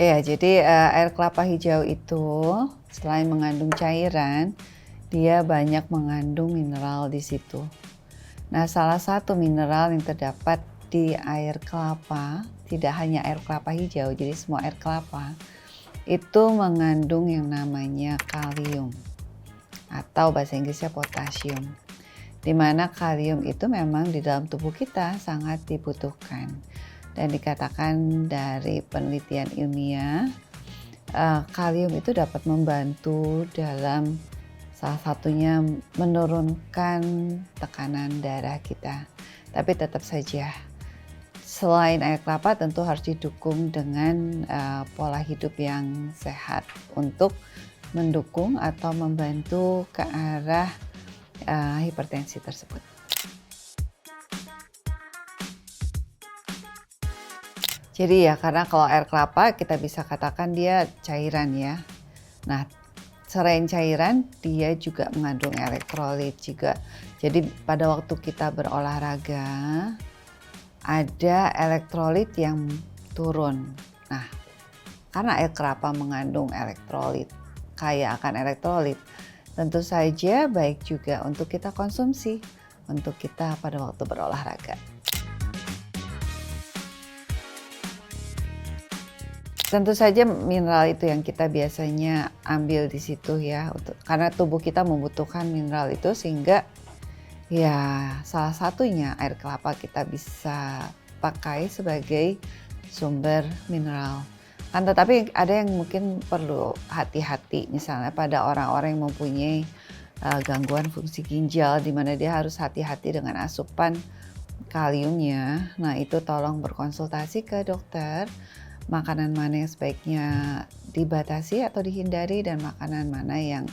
Iya, jadi, air kelapa hijau itu selain mengandung cairan, dia banyak mengandung mineral di situ. Nah, salah satu mineral yang terdapat di air kelapa, tidak hanya air kelapa hijau, jadi semua air kelapa, itu mengandung yang namanya kalium atau bahasa Inggrisnya potasium. Di mana kalium itu memang di dalam tubuh kita sangat dibutuhkan. Dan dikatakan dari penelitian ilmiah, kalium itu dapat membantu dalam salah satunya menurunkan tekanan darah kita. Tapi tetap saja, selain air kelapa tentu harus didukung dengan pola hidup yang sehat untuk mendukung atau membantu ke arah hipertensi tersebut. Jadi ya karena kalau air kelapa kita bisa katakan dia cairan ya. Nah, selain cairan dia juga mengandung elektrolit juga. Jadi pada waktu kita berolahraga ada elektrolit yang turun. Nah, karena air kelapa mengandung elektrolit, kaya akan elektrolit, tentu saja baik juga untuk kita konsumsi untuk kita pada waktu berolahraga. Tentu saja mineral itu yang kita biasanya ambil di situ ya, karena tubuh kita membutuhkan mineral itu sehingga ya salah satunya air kelapa kita bisa pakai sebagai sumber mineral. Kan tetapi ada yang mungkin perlu hati-hati misalnya pada orang-orang yang mempunyai gangguan fungsi ginjal di mana dia harus hati-hati dengan asupan kaliumnya. Nah, itu tolong berkonsultasi ke dokter. Makanan mana yang sebaiknya dibatasi atau dihindari dan makanan mana yang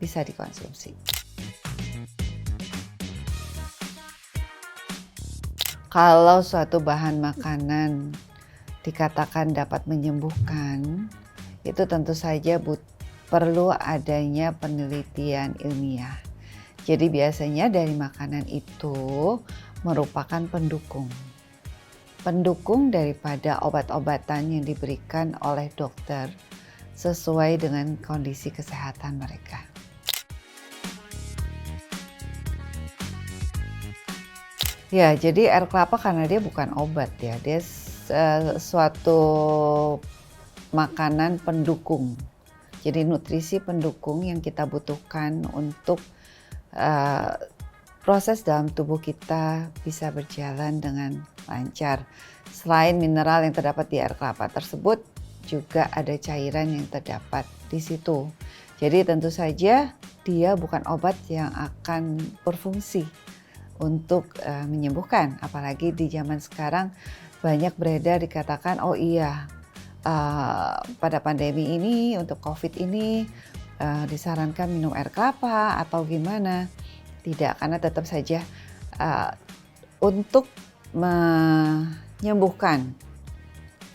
bisa dikonsumsi. Kalau suatu bahan makanan dikatakan dapat menyembuhkan, itu tentu saja perlu adanya penelitian ilmiah. Jadi biasanya dari makanan itu merupakan pendukung daripada obat-obatan yang diberikan oleh dokter sesuai dengan kondisi kesehatan mereka. Ya, jadi air kelapa karena dia bukan obat ya, dia suatu makanan pendukung. Jadi nutrisi pendukung yang kita butuhkan untuk proses dalam tubuh kita bisa berjalan dengan lancar. Selain mineral yang terdapat di air kelapa tersebut, juga ada cairan yang terdapat di situ. Jadi tentu saja dia bukan obat yang akan berfungsi untuk menyembuhkan. Apalagi di zaman sekarang banyak beredar dikatakan, oh iya pada pandemi ini untuk COVID ini disarankan minum air kelapa atau gimana. Tidak, karena tetap saja untuk menyembuhkan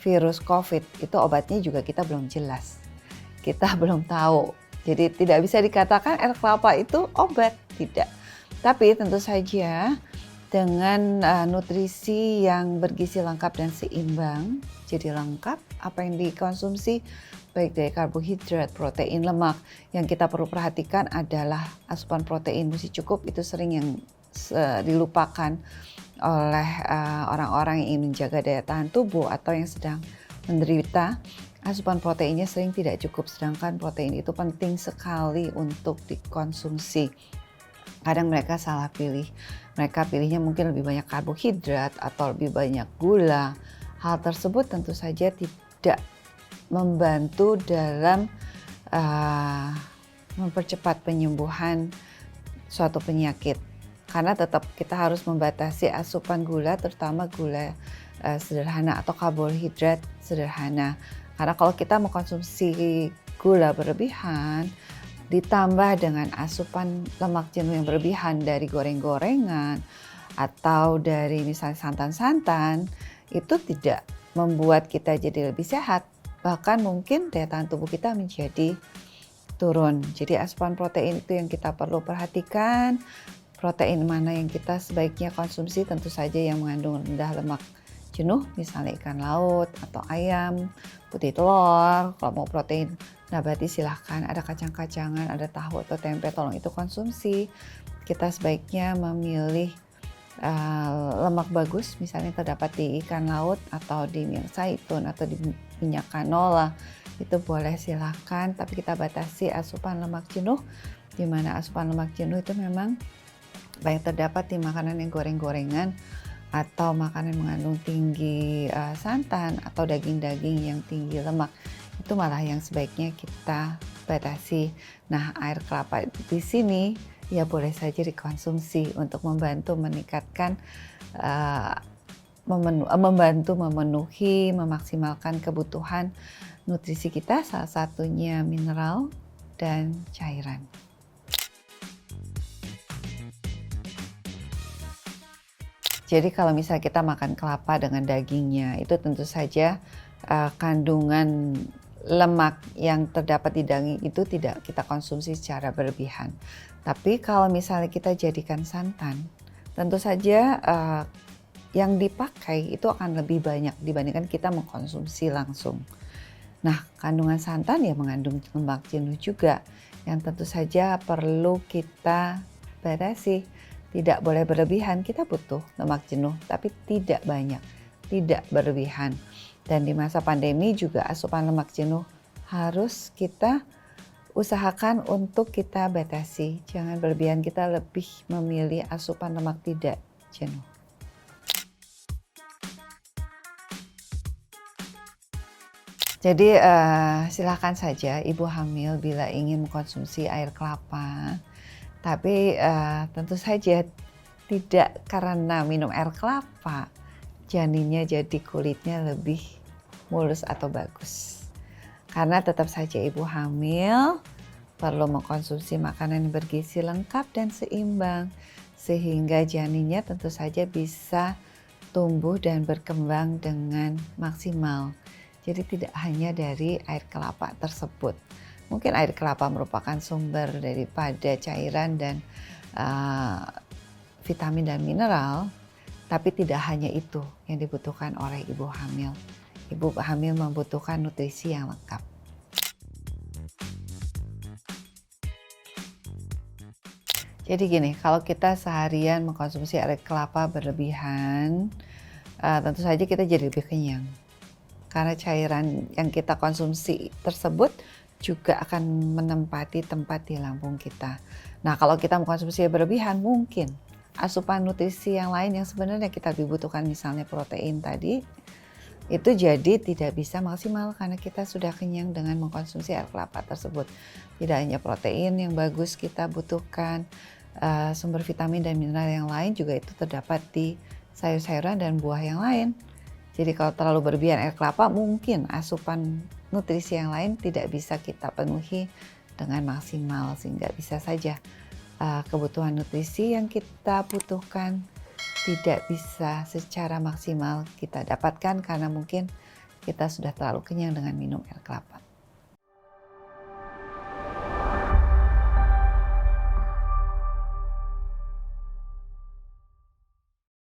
virus COVID itu obatnya juga kita belum jelas. Kita belum tahu. Jadi tidak bisa dikatakan air kelapa itu obat, tidak. Tapi tentu saja dengan nutrisi yang bergizi lengkap dan seimbang, jadi lengkap apa yang dikonsumsi baik dari karbohidrat, protein, lemak. Yang kita perlu perhatikan adalah asupan protein mesti cukup, itu sering yang dilupakan oleh orang-orang yang ingin menjaga daya tahan tubuh atau yang sedang menderita. Asupan proteinnya sering tidak cukup, sedangkan protein itu penting sekali untuk dikonsumsi. Kadang mereka salah pilih, mereka pilihnya mungkin lebih banyak karbohidrat atau lebih banyak gula. Hal tersebut tentu saja tidak membantu dalam mempercepat penyembuhan suatu penyakit. Karena tetap kita harus membatasi asupan gula, terutama gula sederhana atau karbohidrat sederhana. Karena kalau kita mengkonsumsi gula berlebihan, ditambah dengan asupan lemak jenuh yang berlebihan dari goreng-gorengan atau dari misalnya santan-santan, itu tidak membuat kita jadi lebih sehat. Bahkan mungkin daya tahan tubuh kita menjadi turun. Jadi asupan protein itu yang kita perlu perhatikan. Protein mana yang kita sebaiknya konsumsi, tentu saja yang mengandung rendah lemak jenuh, misalnya ikan laut atau ayam, putih telur. Kalau mau protein nabati silahkan, ada kacang-kacangan, ada tahu atau tempe, tolong itu konsumsi. Kita sebaiknya memilih lemak bagus, misalnya terdapat di ikan laut atau di minyak zaitun atau di minyak canola, itu boleh silahkan, tapi kita batasi asupan lemak jenuh, di mana asupan lemak jenuh itu memang baik terdapat di makanan yang goreng-gorengan atau makanan mengandung tinggi santan atau daging-daging yang tinggi lemak, itu malah yang sebaiknya kita batasi. Nah, air kelapa di sini ya boleh saja dikonsumsi untuk membantu meningkatkan membantu memenuhi, memaksimalkan kebutuhan nutrisi kita, salah satunya mineral dan cairan. Jadi kalau misalnya kita makan kelapa dengan dagingnya, itu tentu saja kandungan lemak yang terdapat di daging itu tidak kita konsumsi secara berlebihan. Tapi kalau misalnya kita jadikan santan, tentu saja yang dipakai itu akan lebih banyak dibandingkan kita mengkonsumsi langsung. Nah, kandungan santan ya mengandung lemak jenuh juga, yang tentu saja perlu kita batasi. Tidak boleh berlebihan, kita butuh lemak jenuh, tapi tidak banyak, tidak berlebihan. Dan di masa pandemi juga asupan lemak jenuh harus kita usahakan untuk kita batasi. Jangan berlebihan, kita lebih memilih asupan lemak tidak jenuh. Jadi silakan saja ibu hamil bila ingin mengkonsumsi air kelapa. Tapi tentu saja tidak karena minum air kelapa janinnya jadi kulitnya lebih mulus atau bagus. Karena tetap saja ibu hamil perlu mengkonsumsi makanan yang bergizi lengkap dan seimbang sehingga janinnya tentu saja bisa tumbuh dan berkembang dengan maksimal. Jadi tidak hanya dari air kelapa tersebut. Mungkin air kelapa merupakan sumber daripada cairan dan vitamin dan mineral, tapi tidak hanya itu yang dibutuhkan oleh ibu hamil. Ibu hamil membutuhkan nutrisi yang lengkap. Jadi gini, kalau kita seharian mengkonsumsi air kelapa berlebihan, tentu saja kita jadi lebih kenyang. Karena cairan yang kita konsumsi tersebut juga akan menempati tempat di lambung kita. Nah, kalau kita mengkonsumsi berlebihan, mungkin asupan nutrisi yang lain yang sebenarnya kita dibutuhkan, misalnya protein tadi, itu jadi tidak bisa maksimal karena kita sudah kenyang dengan mengkonsumsi air kelapa tersebut. Tidak hanya protein yang bagus kita butuhkan, sumber vitamin dan mineral yang lain juga itu terdapat di sayur-sayuran dan buah yang lain. Jadi kalau terlalu berlebihan air kelapa, mungkin asupan nutrisi yang lain tidak bisa kita penuhi dengan maksimal, sehingga bisa saja kebutuhan nutrisi yang kita butuhkan tidak bisa secara maksimal kita dapatkan karena mungkin kita sudah terlalu kenyang dengan minum air kelapa.